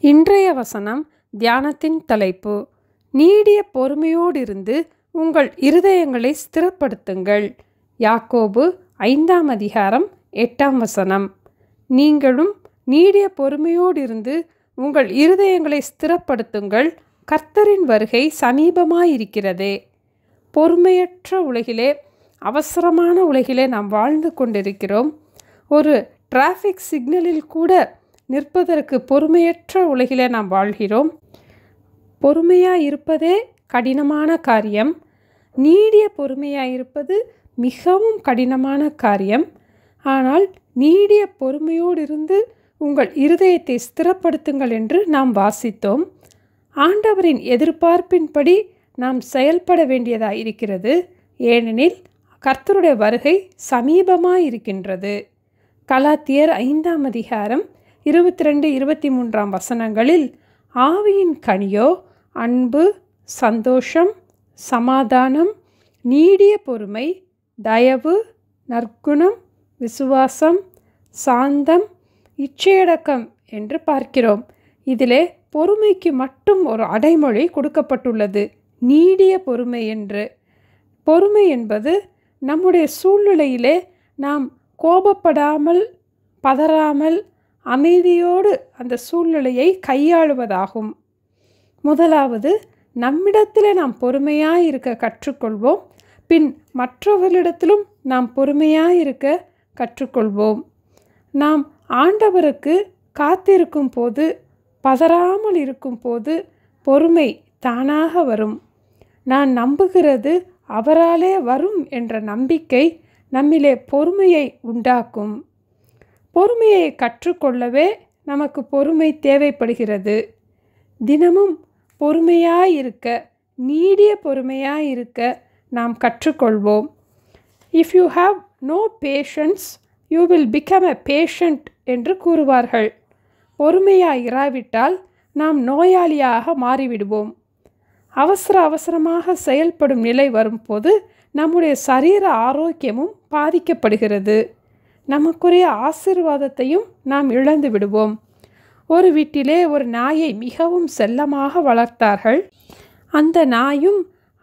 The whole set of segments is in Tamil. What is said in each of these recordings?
இன்றைய வசனம் தியானத்தின் தலைப்பு, நீடிய பொறுமையோடிருந்து உங்கள் இருதயங்களை ஸ்திரப்படுத்துங்கள். யாக்கோபு 5:8. நீங்களும் நீடிய பொறுமையோடிருந்து உங்கள் இருதயங்களை ஸ்திரப்படுத்துங்கள், கர்த்தரின் வருகை சமீபமாயிருக்கிறதே. பொறுமையற்ற உலகிலே, அவசரமான உலகிலே நாம் வாழ்ந்து கொண்டிருக்கிறோம். ஒரு டிராஃபிக் சிக்னலில் கூட நிற்பதற்கு பொறுமையற்ற உலகிலே நாம் வாழ்கிறோம். பொறுமையாக இருப்பதே கடினமான காரியம். நீடிய பொறுமையாக இருப்பது மிகவும் கடினமான காரியம். ஆனால் நீடிய பொறுமையோடு இருந்து உங்கள் இருதயத்தை ஸ்திரப்படுத்துங்கள் என்று நாம் வாசித்தோம். ஆண்டவரின் எதிர்பார்ப்பின்படி நாம் செயல்பட வேண்டியதாக இருக்கிறது. ஏனெனில் கர்த்தருடைய வருகை சமீபமாக இருக்கின்றது. கலாத்தியர் 5:22-23 ஆவியின் கனியோ அன்பு, சந்தோஷம், சமாதானம், நீடிய பொறுமை, தயவு, நற்குணம், விசுவாசம், சாந்தம், இச்சையடக்கம் என்று பார்க்கிறோம். இதிலே பொறுமைக்கு மட்டும் ஒரு அடைமொழி கொடுக்கப்பட்டுள்ளது, நீடிய பொறுமை என்று. பொறுமை என்பது நம்முடைய சூழ்நிலையிலே நாம் கோபப்படாமல், பதறாமல், அமைதியோடு அந்த சூழ்நிலையை கையாளுவதாகும். முதலாவது, நம்மிடத்தில் நாம் பொறுமையாக இருக்க கற்றுக்கொள்வோம். பின் மற்றவர்களிடத்திலும் நாம் பொறுமையாக இருக்க கற்றுக்கொள்வோம். நாம் ஆண்டவருக்கு காத்திருக்கும் போது, பதறாமல் இருக்கும் போது பொறுமை தானாக வரும். நான் நம்புகிறது அவராலே வரும் என்ற நம்பிக்கை நம்மிலே பொறுமையை உண்டாக்கும். பொறுமையை கற்றுக்கொள்ளவே நமக்கு பொறுமை தேவைப்படுகிறது. தினமும் பொறுமையாயிருக்க, நீடிய பொறுமையாயிருக்க நாம் கற்றுக்கொள்வோம். If you have no patience you will become a patient என்று கூறுவார்கள். பொறுமையாக இராவிட்டால் நாம் நோயாளியாக மாறிவிடுவோம். அவசரமாக செயல்படும் நிலை வரும்போது நம்முடைய சரீர ஆரோக்கியமும் பாதிக்கப்படுகிறது. நமக்குரிய ஆசீர்வாதத்தையும் நாம் இழந்து விடுவோம். ஒரு வீட்டிலே ஒரு நாயை மிகவும் செல்லமாக வளர்த்தார்கள். அந்த நாயும்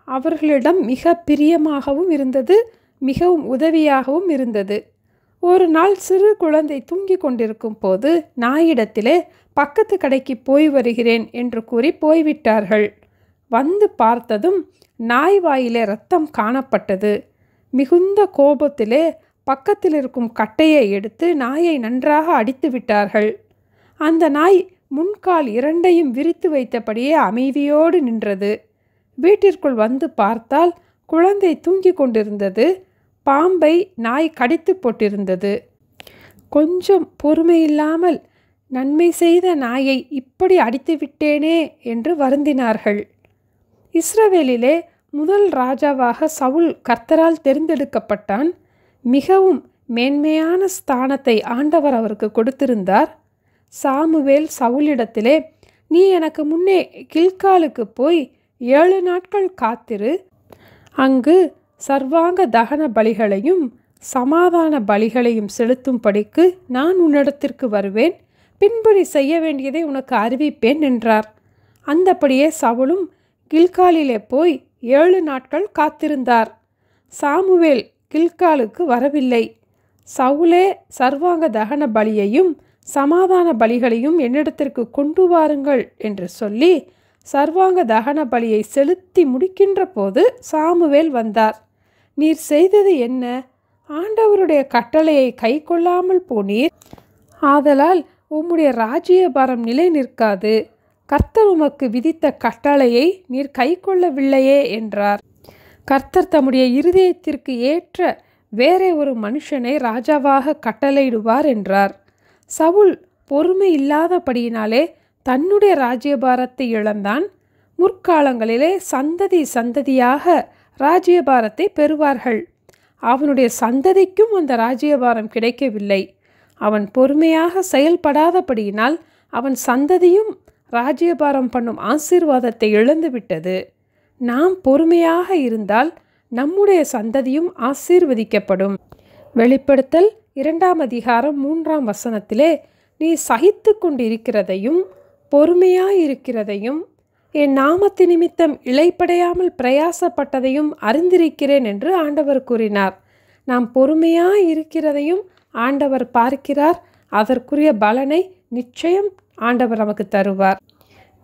அவர்களிடம் மிக பிரியமாகவும் இருந்தது, மிகவும் உதவியாகவும் இருந்தது. ஒரு நாள் சிறு குழந்தை தூங்கி கொண்டிருக்கும் போது நாயிடத்திலே பக்கத்து கடைக்கு போய் வருகிறேன் என்று கூறி போய்விட்டார்கள். வந்து பார்த்ததும் நாய் வாயிலே இரத்தம் காணப்பட்டது. மிகுந்த கோபத்திலே பக்கத்தில் இருக்கும் கட்டையை எடுத்து நாயை நன்றாக அடித்து விட்டார்கள். அந்த நாய் முன்கால் இரண்டையும் விரித்து வைத்தபடியே அமைதியோடு நின்றது. வீட்டிற்குள் வந்து பார்த்தால் குழந்தை தூங்கி கொண்டிருந்தது. பாம்பை நாய் கடித்து போட்டிருந்தது. கொஞ்சம் பொறுமையில்லாமல் நன்மை செய்த நாயை இப்படி அடித்து விட்டேனே என்று வருந்தினார்கள். இஸ்ரவேலிலே முதல் ராஜாவாக சவுல் கர்த்தரால் தெரிந்தெடுக்கப்பட்டான். மிகவும் மேன்மையான ஸ்தானத்தை ஆண்டவர் அவருக்கு கொடுத்திருந்தார். சாமுவேல் சவுலிடத்திலே, நீ எனக்கு முன்னே கில்காலுக்கு போய் 7 நாட்கள் காத்திரு, அங்கு சர்வாங்க தகன பலிகளையும் சமாதான பலிகளையும் செலுத்தும்படிக்கு நான் உன்னிடத்திற்கு வருவேன், பின்படி செய்ய வேண்டியதை உனக்கு அறிவிப்பேன் என்றார். அந்தபடியே சவுலும் கில்காலிலே போய் 7 நாட்கள் காத்திருந்தார். சாமுவேல் கில்காலுக்கு வரவில்லை. சவுலே, சர்வாங்க தகன பலியையும் சமாதான பலிகளையும் என்னிடத்திற்கு கொண்டு வாருங்கள் என்று சொல்லி சர்வாங்க தகன பலியை செலுத்தி முடிக்கின்ற போது சாமுவேல் வந்தார். நீர் செய்தது என்ன? ஆண்டவருடைய கட்டளையை கை கொள்ளாமல் போனீர். ஆதலால் உம்முடைய ராஜ்யபாரம் நிலை நிற்காது. கர்த்தர் உமக்கு விதித்த கட்டளையை நீர் கை கொள்ளவில்லையே என்றார். கர்த்தர் தம்முடைய இருதயத்திற்கு ஏற்ற வேறே ஒரு மனுஷனை ராஜாவாக கட்டளையிடுவார் என்றார். சவுல் பொறுமை இல்லாதபடியினாலே தன்னுடைய ராஜ்யபாரத்தை இழந்தான். முற்காலங்களிலே சந்ததியாக ராஜ்யபாரத்தை பெறுவார்கள். அவனுடைய சந்ததிக்கும் அந்த ராஜ்யபாரம் கிடைக்கவில்லை. அவன் பொறுமையாக செயல்படாதபடியினால் அவன் சந்ததியும் ராஜ்யபாரம் பண்ணும் ஆசீர்வாதத்தை இழந்துவிட்டது. நாம் பொறுமையாக இருந்தால் நம்முடைய சந்ததியும் ஆசீர்வதிக்கப்படும். வெளிப்படுத்தல் 2:3 நீ சகித்து கொண்டிருக்கிறதையும் பொறுமையாயிருக்கிறதையும் என் நாமத்து நிமித்தம் இளைப்படையாமல் பிரயாசப்பட்டதையும் அறிந்திருக்கிறேன் என்று ஆண்டவர் கூறினார். நாம் பொறுமையாயிருக்கிறதையும் ஆண்டவர் பார்க்கிறார். அதற்குரிய பலனை நிச்சயம் ஆண்டவர் நமக்கு தருவார்.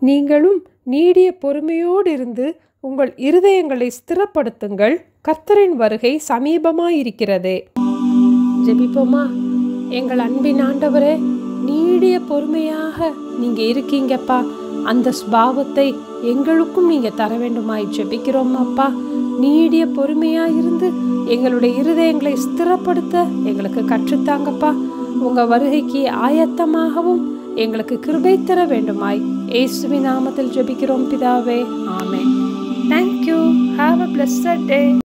நீங்களும் நீடிய பொறுமையோடு இருந்து உங்கள் இருதயங்களை ஸ்திரப்படுத்துங்கள். கர்த்தரின் வருகை சமீபமாயிருக்கிறதே. ஜெபிப்போமா? எங்கள் அன்பின் ஆண்டவரே, நீடிய பொறுமையாக நீங்க இருக்கீங்கப்பா. அந்த சுபாவத்தை எங்களுக்கும் நீங்க தர வேண்டுமாய் ஜெபிக்கிறோம் அப்பா. நீடிய பொறுமையா இருந்து எங்களுடைய இருதயங்களை ஸ்திரப்படுத்த எங்களுக்கு கற்றுத்தாங்கப்பா. உங்க வருகைக்கு ஆயத்தமாகவும் எங்களுக்கு கிருபை தர வேண்டுமாய் இயேசுவின் நாமத்தில் ஜெபிக்கிறோம் பிதாவே. ஆமென். Thank you. Have a blessed day.